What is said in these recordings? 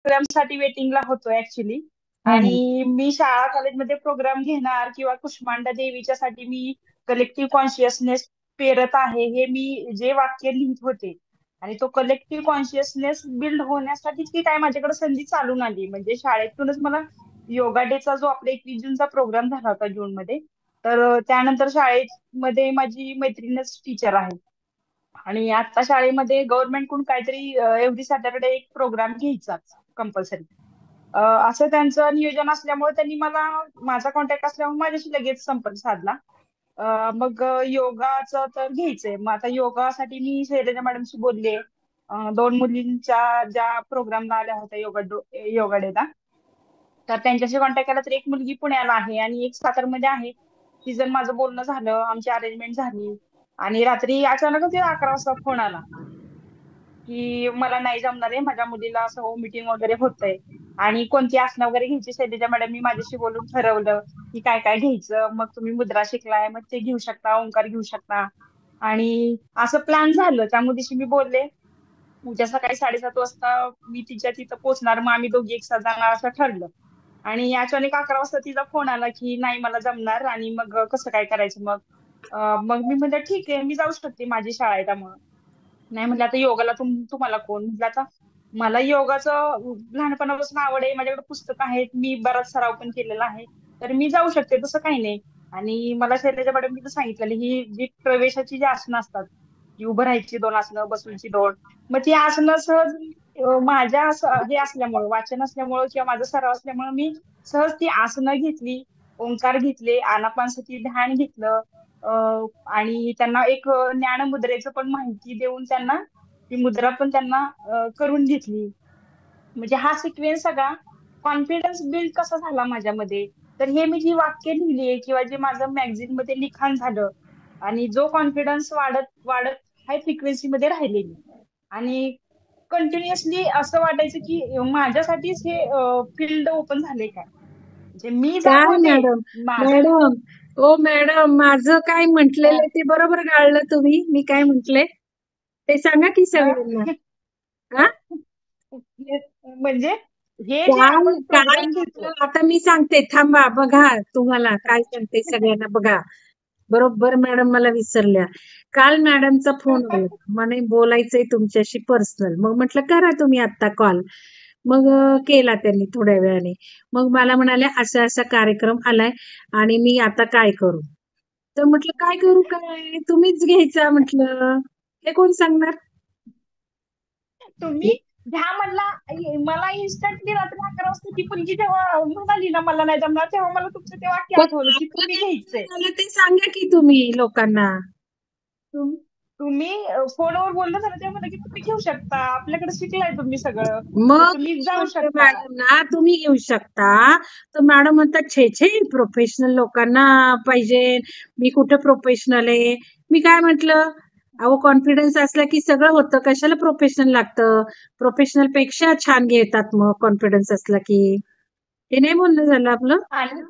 प्रोग्रामसाठी वेटिंगला होतो ऍक्च्युली. हम्म. आणि मी शाळा कॉलेजमध्ये प्रोग्राम घेणार किंवा कुष्मांडा देवीच्या साठी मी कलेक्टिव्ह कॉन्शियसनेस पेरत आहे, हे मी जे वाक्य लिहित होते. आणि तो कलेक्टिव्ह कॉन्शियसनेस बिल्ड होण्यासाठीच की काय माझ्याकडे संधी चालून आली. म्हणजे शाळेतूनच मला योगा डेचा जो आपला 21 जूनचा प्रोग्राम झाला होता जूनमध्ये, तर त्यानंतर शाळेमध्ये माझी मैत्रीणच टीचर आहे. आणि आता शाळेमध्ये गव्हर्नमेंटकडून काहीतरी एव्हरी सॅटरडे एक प्रोग्राम घ्यायचाच कंपल्सरी. असं त्यांचं नियोजन असल्यामुळे त्यांनी मला, माझा कॉन्टॅक्ट असल्यामुळे माझ्याशी लगेच संपर्क साधला. मग योगाचं तर घ्यायचंय. मग आता योगासाठी मी शैलजा मॅडमशी बोलले. 2 मुलींच्या ज्या प्रोग्रामला आल्या होत्या योगा डेला, तर त्यांच्याशी कॉन्टॅक्ट केला. तर एक मुलगी पुण्याला आहे आणि एक सातारमध्ये आहे. तिचं माझं बोलणं झालं, आमची अरेंजमेंट झाली. आणि रात्री अचानकच 11 वाजता फोन आला की मला नाही जमणार आहे, माझ्या मुलीला असं होम मीटिंग वगैरे होतंय आणि कोणती आसनं वगैरे घ्यायची शैलजा मॅडमनी माझ्याशी बोलून ठरवलं की काय काय घ्यायचं. मग तुम्ही मुद्रा शिकलाय, मग ते घेऊ शकता, ओंकार घेऊ शकता. आणि असं प्लॅन झालं. त्या मुलीशी मी बोलले. उद्या सकाळी 7:30 वाजता मी तिच्या तिथं पोहोचणार, मग आम्ही दोघी एक साथ जाणार असं ठरलं. आणि अचानक 11 वाजता तिचा फोन आला की नाही मला जमणार, आणि मग कसं काय करायचं मग. मग मी म्हणलं ठीक आहे, मी जाऊ शकते, माझी शाळा आहे त्यामुळं. नाही म्हटलं आता योगाला तुम्हाला कोण. म्हटलं आता मला योगाचं लहानपणापासून आवड आहे, माझ्याकडे पुस्तकं आहेत, मी बराच सराव पण केलेला आहे, तर मी जाऊ शकते, तसं काही नाही. आणि मला शैलजा मॅडमनी तर सांगितलेलं ही जी प्रवेशाची जी आसनं असतात, की उभं राहायची 2 आसनं, बसूनची 2, मग ती आसनं सहज माझ्या हे असल्यामुळं, वाचन असल्यामुळं किंवा माझा सराव असल्यामुळं मी सहज ती आसनं घेतली, ओंकार घेतले, आनापानसती ध्यान घेतलं. आणि त्यांना एक ज्ञानमुद्रेचं पण माहिती देऊन त्यांना ती मुद्रा पण त्यांना करून घेतली. म्हणजे हा सिक्वेन्स सगळा कॉन्फिडन्स बिल्ड कसा झाला माझ्यामध्ये. तर हे मी जी वाक्य लिहिली किंवा जे माझं मॅगझिन मध्ये लिखाण झालं, आणि जो कॉन्फिडन्स वाढत वाढत हाय फ्रिक्वेन्सी मध्ये राहिलेली. आणि कंटिन्युअसली असं वाटायचं की माझ्यासाठीच हे फील्ड ओपन झाले काय. म्हणजे मी जात काय होते मॅडम, माझं. मॅडम, ओ मॅडम, माझं काय म्हटलेलं अं, ते बरोबर गाळलं तुम्ही. मी काय म्हटले ते सांगा की सगळ्यांना. अं, हा, म्हणजे हे जे काय आपण काय प्रोग्राम घेतो. झालं आता मी सांगते, थांबा, बघा तुम्हाला काय सांगते सगळ्यांना बघा. बरोबर मॅडम मला विसरल्या. काल मॅडमचा फोन आला, म्हणे बोलायचंय तुमच्याशी पर्सनल. मग म्हटलं करा तुम्ही आता कॉल. मग केला त्यांनी थोड्या वेळाने. मग मला म्हणाल्या असा असा कार्यक्रम आलाय आणि मी आता काय करू. तर म्हटलं काय करू, काय तुम्हीच घ्यायचा म्हटलं, हे कोण सांगणार. तुम्ही घ्या म्हणला. मला इन्स्टंटली रात्री 11 वाजता ती मुलगी जेव्हा म्हणाली ना मला नाही जमणार, तेव्हा मला तुमचं ते वाक्य पण आठवलं की आपलं तुम्ही काय घ्यायचंय. बोलणं झालं ते सांगा की तुम्ही लोकांना. तुम- तुम्ही फोनवर बोलणं झालं तेव्हा म्हणलं की तुम्ही घेऊ शकता, आपल्याकडे शिकलाय तुम्ही सगळं, तर मग तुम्ही मी जाऊ म्हणते शकता. मॅडमना तुम्ही घेऊ शकता. तर मॅडम म्हणतात छे छे प्रोफेशनल लोकांना पाहिजे, मी कुठे प्रोफेशनल आहे. मी काय म्हटलं, अहो कॉन्फिडन्स असला की सगळं होतं, कशाला प्रोफेशनल लागतं. प्रोफेशनल पेक्षा छान घेतात मग कॉन्फिडन्स असला की. हे नाही बोलणं झालं आपलं. आणि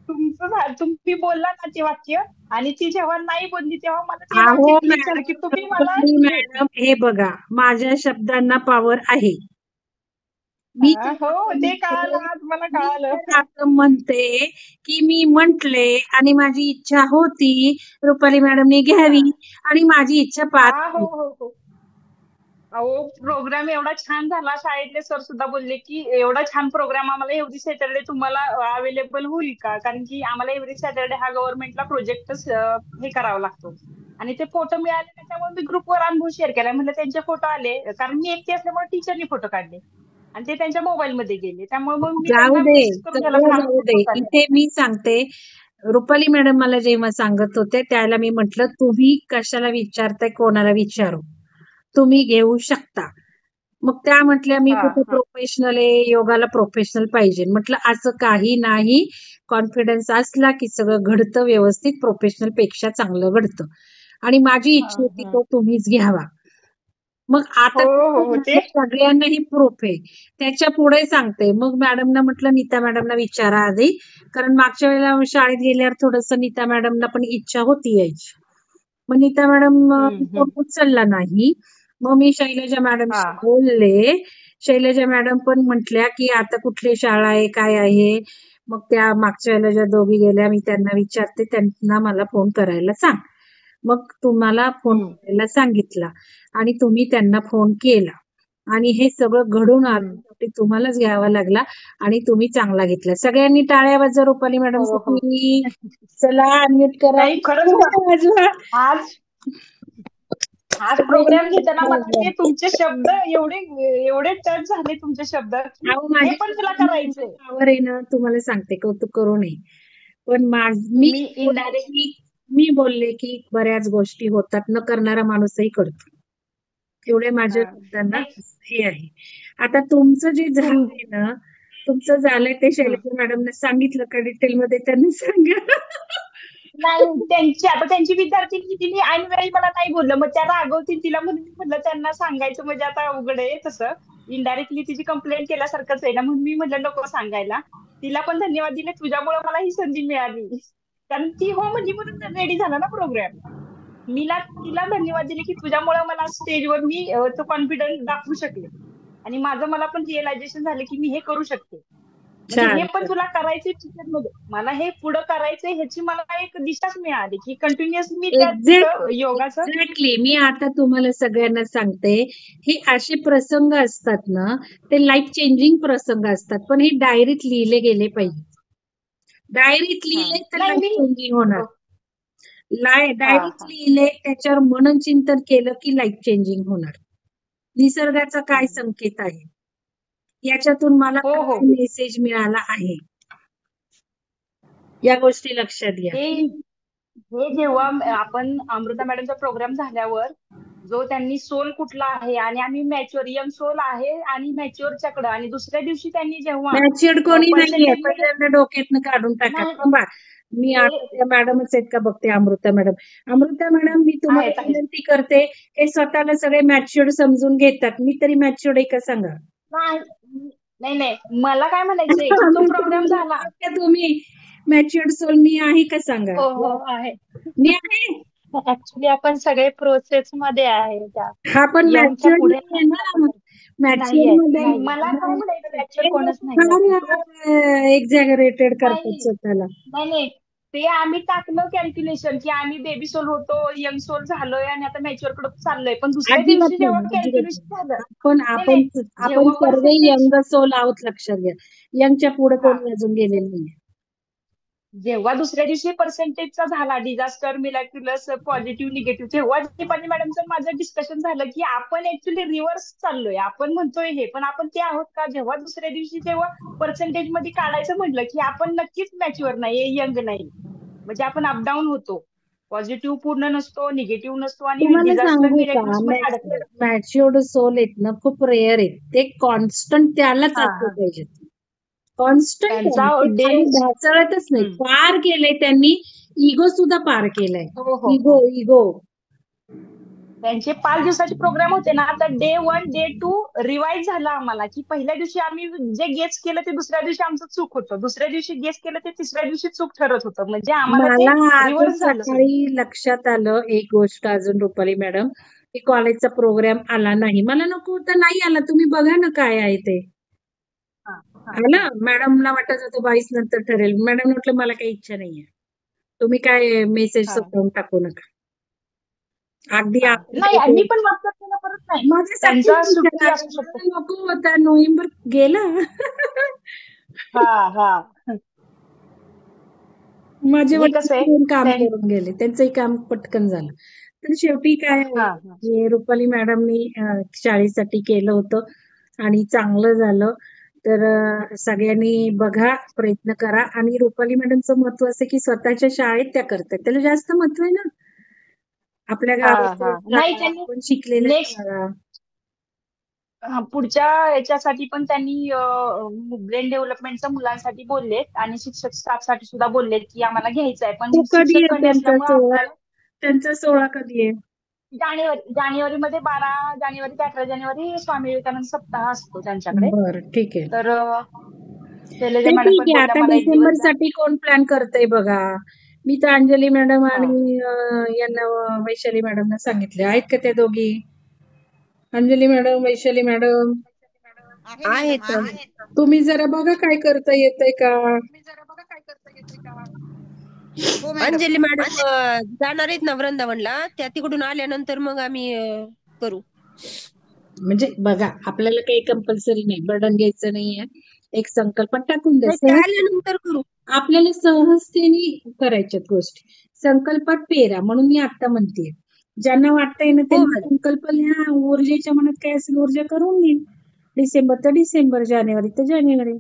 तुम्ही बोलला ना ते वाक्य, आणि ती जेव्हा नाही बोलली तेव्हा मला ते अहो वाक्य क्लिक झालं की मॅडम, तुम्ही मला रुपाली मॅडम, हे बघा माझ्या शब्दांना पॉवर आहे. मी तर हो असं ते म्हणते, कळालं, आज मला मी कळालं. तर असं म्हणते की मी म्हंटले आणि माझी इच्छा होती रुपाली मॅडमने घ्यावी हा आणि माझी इच्छा पार हा, हो झाली. हो हो. अहो प्रोग्राम एवढा छान झाला, शाळेतले सर सुद्धा बोलले की एवढा छान प्रोग्राम आम्हाला एव्हरी सॅटरडे तुम्हाला अवेलेबल होईल का, कारण की आम्हाला एव्हरी सॅटरडे हा गव्हर्नमेंटला प्रोजेक्टच हे करावा लागतो. आणि ते फोटो मिळाले त्याच्यामुळे मी ग्रुपवर अनुभव शेअर केला. म्हणलं त्यांचे फोटो आले, कारण मी एकटी असल्यामुळे टीचरनी फोटो काढले आणि ते त्यांच्या मोबाईलमध्ये गेले, त्यामुळे मग मी जाऊ त्यांना दे, मेसेज करून गेला की सगळं मला जाऊ दे. फोटोज आले. इथे मी सांगते, रुपाली मॅडम मला जेव्हा सांगत होते त्याला मी म्हटलं तुम्ही कशाला विचारताय, कोणाला विचारू, तुम्ही घेऊ शकता. मग त्या म्हटल्या मी हा कुठे हा प्रोफेशनल आहे, योगाला प्रोफेशनल पाहिजे. म्हटलं असं काही नाही. कॉन्फिडन्स असला की सगळं घडतं व्यवस्थित, प्रोफेशनल पेक्षा चांगलं घडतं. आणि माझी हा इच्छा होती हा. तो तुम्हीच घ्यावा. मग हो आता हो कसं हो ते. झालं, सगळ्यांनाही प्रूफ आहे. त्याच्या पुढे सांगते. मग मॅडमना म्हटलं नीता मॅडमना विचारा आधी, कारण मागच्या वेळेला शाळेत गेल्यावर थोडस नीता मॅडमना पण इच्छा होती यायची. मग नीता मॅडम फोन हम्म. उचलला नाही. मग मी शैलजा हा मॅडमशी बोलले. शैलजा मॅडम पण म्हटल्या की आता कुठली शाळा आहे काय आहे. मग त्या मागच्या वेळेला ज्या दोघी गेल्या मी त्यांना विचारते त्यांना मला फोन करायला सांग. मग तुम्हाला फोन हम्म, करायला सांगितला आणि तुम्ही त्यांना फोन केला आणि हे सगळं घडून आलं हम्म. शेवटी तुम्हालाच घ्यावा लागला आणि तुम्ही चांगला घेतला. सगळ्यांनी टाळ्या वाजवा रुपाली मॅडम हो हो. साठी. चला अनम्यूट करा. नाही खरंच वाजवा. आज आज प्रोग्राम सगळ्यांनी घेताना टाळ्या मला वाजवा. ते तुमचे शब्द एवढे एवढे टच झाले तुमचे शब्द की अहो हे माझी पण तुला करायचंय. पावर आहे ना तुम्हाला सांगते कौतुक करू नये. पण मी तुम्ही बोलले इनडायरेक्ट की मी बोलले की बऱ्याच गोष्टी होतात न करणारा माणूसही करतो. एवढे माझ्या शब्दांना नाही हे आहे. आता तुमचं जे तुम झालंय ना, तुमचं झालंय ते हं. शैलजा मॅडमने सांगितलं का डिटेलमध्ये त्यांनी सांगा. नाही त्यांची विद्यार्थी तिने ऐन वेळी मला नाही बोललं मग त्या रागवतील तिला म्हणून मी म्हणलं त्यांना सांगायचं म्हणजे आता अवघड आहे तसं इनडायरेक्टली तिची कंप्लेंट केल्यासारखंच आहे ना म्हणून मी म्हटलं नको सांगायला. तिला पण धन्यवाद दिले तुझ्यामुळे मला ही संधी मिळाली. कारण ती हो म्हणली म्हणून रेडी झाला ना प्रोग्राम. तिला धन्यवाद दिले की तुझ्यामुळे मला स्टेजवर मी तो कॉन्फिडन्स दाखवू शकले. आणि माझं मला पण रिअलायझेशन झालं की मी हे करू शकते. म्हणजे हे छान, पण छान. तुला करायचंय टीचरमध्ये मला हे पुढं करायचंय ह्याची मला एक दिशाच मिळाली की कंटिन्युअस मी त्या तिथं एक्झॅक्टली, योगाचं. एक्झॅक्टली. मी आता तुम्हाला सगळ्यांना सांगते, हे असे प्रसंग असतात ना, ते लाईफ चेंजिंग प्रसंग असतात. पण हे डायरीत लिहिले गेले पाहिजे. डायरीत हा लिहिले तर नाही लाईफ मी चेंजिंग होणार. हो, हा डायरीत हा लिहिले त्याच्यावर मननचिंतन केलं की लाईफ चेंजिंग होणार. निसर्गाचा काय हम्म. संकेत आहे? याच्यातून मला हो हो काय मेसेज मिळाला आहे? या गोष्टी लक्षात घ्या. हे हे जेव्हा आपण अमृता मॅडमचा प्रोग्राम झाल्यावर जो त्यांनी सोल कुठला आहे आणि आम्ही मॅच्युअर यंग सोल आहे आणि मॅच्युअरच्याकडं आणि दुसऱ्या दिवशी त्यांनी जेव्हा मॅच्युअर्ड कोणी नाहीये. पर्सेंटेज मध्ये पहिल्यांदा डोक्यातनं काढून टाका. नाही थांबा. मी ते आता त्या मॅडमच आहेत का बघते अमृता मॅडम. अमृता मॅडम मी तुम्हाला आहेत आहेत विनंती करते, हे स्वतःला सगळे मॅच्युअर्ड समजून घेतात. मी तरी मॅच्युअर्ड आहे का सांगा? नाही नाही नाही मला काय म्हणायचंय की तो अमृता प्रोग्राम मॅडम झाला. आहात का तुम्ही? मॅच्युअर्ड सोल मी आहे का सांगा? हो हो आहे. मी आहे. ऍक्च्युली आपण सगळे प्रोसेस मध्ये आहे त्या हा पण यंगच्या मॅच्युअर्ड पुढे नाहीये नाही आपण ना. करत. मॅच्युअर्ड नाहीये मध्ये नाहीये मला काय इथं म्हणायचंय मॅच्युअर हे कोणच लोक नाहीये फार तो. एक्झॅगरेटेड करतात नाही स्वतःला. नाही ते आम्ही कॅल्क्युलेशन की आम्ही बेबी सोल होतो यंग सोल झालोय आणि आता मॅच्युअर कडे चाललोय पण दुसऱ्या अजिबात दिवशी जेव्हा नाही, अजिबात नाही. कॅल्क्युलेशन झालं. आपण नाही आपण नाही आपण जेव्हा सर्व पर्सेंटेज यंग सोल आहोत लक्षात घ्या. यंगच्या पुढे हा कोणी अजून गेलेलं नाहीये. जेव्हा दुसऱ्या दिवशी पर्सेंटेजचा झाला डिझास्टर मिराक्युलस पॉझिटिव्ह निगेटिव्ह तेव्हा दीपाली मॅडमचं माझं डिस्कशन झालं की आपण ऍक्च्युली रिव्हर्स चाललोय आपण म्हणतोय हे पण आपण ते आहोत का जेव्हा दुसऱ्या दिवशी जेव्हा पर्सेंटेज मध्ये काढायचं म्हटलं की आपण नक्कीच मॅच्युअर नाही यंग नाही. म्हणजे आपण अपडाऊन होतो. पॉझिटिव्ह पूर्ण नसतो निगेटिव्ह नसतो आणि तुम्हाला डिझास्टर सांगू का मिराक्युलस मध्ये अडकलोय. मॅच्युअर्ड सोल आहेत ना खूप रेअर आहेत. ते कॉन्स्टंट त्यालाच हा असले हा पाहिजेत. कॉन्स्टंट त्यांचा आहे. ते डे खाली ढासळतच नाही. पार केलंय त्यांनी. इगो सुद्धा पार केलाय. हो हो इगो, हो इगो. त्यांचे 5 दिवसाचे प्रोग्राम होते ना आता डे 1 डे 2 रिवाईज झाला आम्हाला की पहिल्या दिवशी आम्ही जे गेस केलं ते दुसऱ्या दिवशी आमचं चूक होतं दुसऱ्या दिवशी गेस केलं ते तिसऱ्या दिवशी चूक ठरत होतं म्हणजे आम्हाला ते मला आजच रिव्हर्स झालं सगळं. सकाळी लक्षात आलं एक गोष्ट अजून रुपाली मॅडम की कॉलेजचा प्रोग्राम आला नाही. मला नको होता नाही आला. तुम्ही बघा ना काय आहे ते. हा हा आला. हा मॅडमला वाटत होतं 22 नंतर ठरेल. मॅडम म्हटलं मला काही इच्छा नाहीये. तुम्ही काय मेसेज हा स्वतःहून टाकू नका. अगदी हा नाही आपण मी पण व्हॉट्सअप केलं परत नाही. माझ्यासाठी त्यांचा सुट्टी विचारा. असू शकते. मला नको होता. नोव्हेंबर गेला. हा हा माझे हे वडील कसं आहे येऊन काम करून गेले. त्यांचंही काम पटकन झालं. तर शेवटी काय आहे, हा हा हे रुपाली मॅडमनी शाळेसाठी केलं होतं आणि चांगलं झालं. तर सगळ्यांनी बघा, प्रयत्न करा आणि रुपाली मॅडमचं महत्व असं की स्वतःच्या शाळेत त्या करतात. त्याला जास्त महत्व आहे ना. आपल्या हा गावाच्या हा नाही शाळा, त्यांनी आपण शिकलेल्या नेक्स्ट शाळा. पुढच्या याच्यासाठी पण त्यांनी ब्रेन डेव्हलपमेंटच्या मुलांसाठी बोललेत आणि शिक्षक स्टाफसाठी सुद्धा बोललेत की आम्हाला घ्यायचं आहे तो पण कधी शिक्षक आहे कमी असल्यामुळे आम्हाला त्यांचा सोहळा कधी आहे? जानेवारीमध्ये 12 जानेवारी ते 18 जानेवारी स्वामी विवेकानंद सप्ताह असतो त्यांच्याकडे. बरं, ठीक आहे. तर शैलजा ते मॅडम ठीक पण आहे. बोलल्या आता मला एक दिवस डिसेंबर द्या. साठी कोण प्लॅन करतंय बघा. मी तर अंजली मॅडम हा आणि यांना वैशाली मॅडमना सांगितले. आहेत का त्या दोघी? Anjali madam, Vaishali madam. आहेत. तुम्ही जरा बघा काय करता येतंय का. अंजली मॅडम जाणार आहेत ना वृंदावनला, त्या तिकडून आल्यानंतर मग आम्ही करू. म्हणजे बघा आपल्याला काही कंपल्सरी नाही, बर्डन घ्यायचं नाहीये. एक संकल्प टाकून द्या नाही ते सहज. आल्यानंतर करू. आपल्याला सहजतेने करायच्यात गोष्टी. संकल्पात पेरा म्हणून मी आता म्हणते. ज्यांना वाटतंय ना हो त्यांनी मॅडम. संकल्प लिहा. ऊर्जेच्या मनात काय असेल ऊर्जा करून घेईल. डिसेंबर तर डिसेंबर, जानेवारी तर जानेवारी.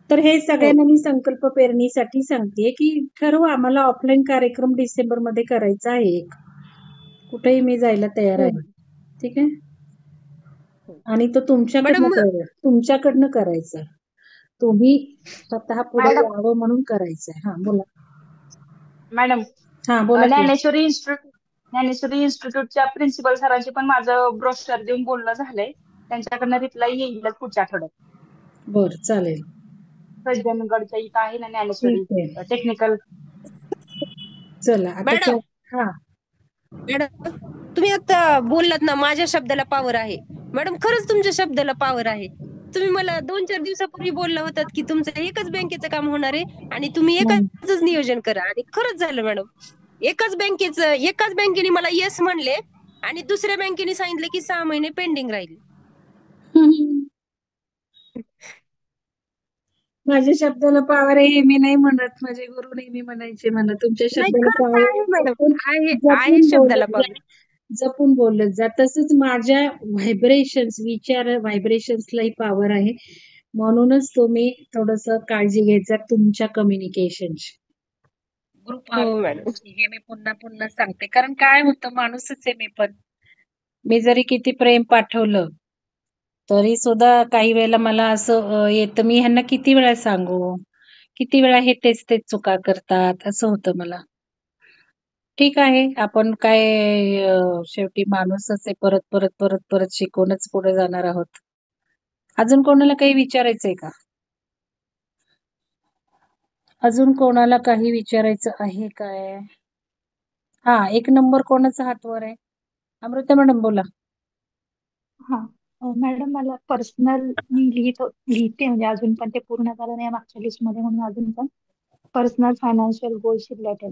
तर हे हो सगळ्यांना मी संकल्प पेरणीसाठी सांगते की ठरवा मला ऑफलाईन कार्यक्रम डिसेंबर मध्ये करायचा आहे एक. कुठेही मी जायला तयार हो आहे. ठीक आहे. हो. आणि तो मॅडम तुमच्याकडनं करायचा. तुम्ही स्वतः पुढे मॅडम यावं म्हणून करायचंय. हा बोला. मॅडम हा बोला की. ज्ञानेश्वरी इन्स्टिट्यूटच्या प्रिन्सिपल सरांशी पण माझं ब्रोशर देऊन बोलणं झालंय. त्यांच्याकडनं रिप्लाय येईलच पुढच्या आठवड्यात. बर चालेल. सज्जनगडच्या इथं आहे ना ज्ञानेश्वरी ठीक आहे. टेक्निकल. चला आता मॅडम हा मॅडम तुम्ही आता बोललात ना माझ्या शब्दाला पावर आहे. मॅडम खरंच तुमच्या शब्दाला पावर आहे. तुम्ही मला 2-4 दिवसापूर्वी बोलला होतात की तुमचं एकच बँकेचं काम होणार आहे आणि तुम्ही एकाच नियोजन करा, आणि खरंच झालं मॅडम. एकाच बँकेने मला येस म्हणले आणि दुसऱ्या बँकेने सांगितलं की 6 महिने पेंडिंग राहील. माझ्या शब्दाला पावर आहे हे मी नाही म्हणत. माझे गुरु नेहमी म्हणायचे मला तुमच्या नाही शब्दाला खरंच पावर आहे आहे. मॅडम, आहे आहे जपून शब्दाला बोलत जा. पावर. जपून बोलत जा. तसंच माझ्या व्हायब्रेशन्सलाही पावर आहे. म्हणूनच तुम्ही थोडस काळजी घ्यायचा तुमच्या कम्युनिकेशनची. ग्रुप हो मॅडम. हे मी पुन्हा पुन्हा सांगते. कारण काय होतं माणूसच आहे मी पण. मी जरी किती प्रेम पाठवलं तरी सुद्धा काही वेळेला मला असं येतं मी ह्यांना किती वेळा सांगू, किती वेळा हे तेच तेच चुका करतात असं होतं मला. ठीक आहे आपण काय शेवटी माणूसच आहे. परत परत परत परत शिकूनच पुढे जाणार आहोत. अजून कोणाला काही विचारायचंय का? अजून कोणाला काही विचारायचं आहे काय? हा 1 नंबर कोणाचा हात वर आहे? अमृता मॅडम बोला. हा मॅडम मला पर्सनल मी लिहिते म्हणजे अजून पण ते पूर्ण झालं नाही मागच्या लिस्ट मध्ये म्हणून अजून पण पर्सनल फायनान्शियल गोल्स रिलेटेड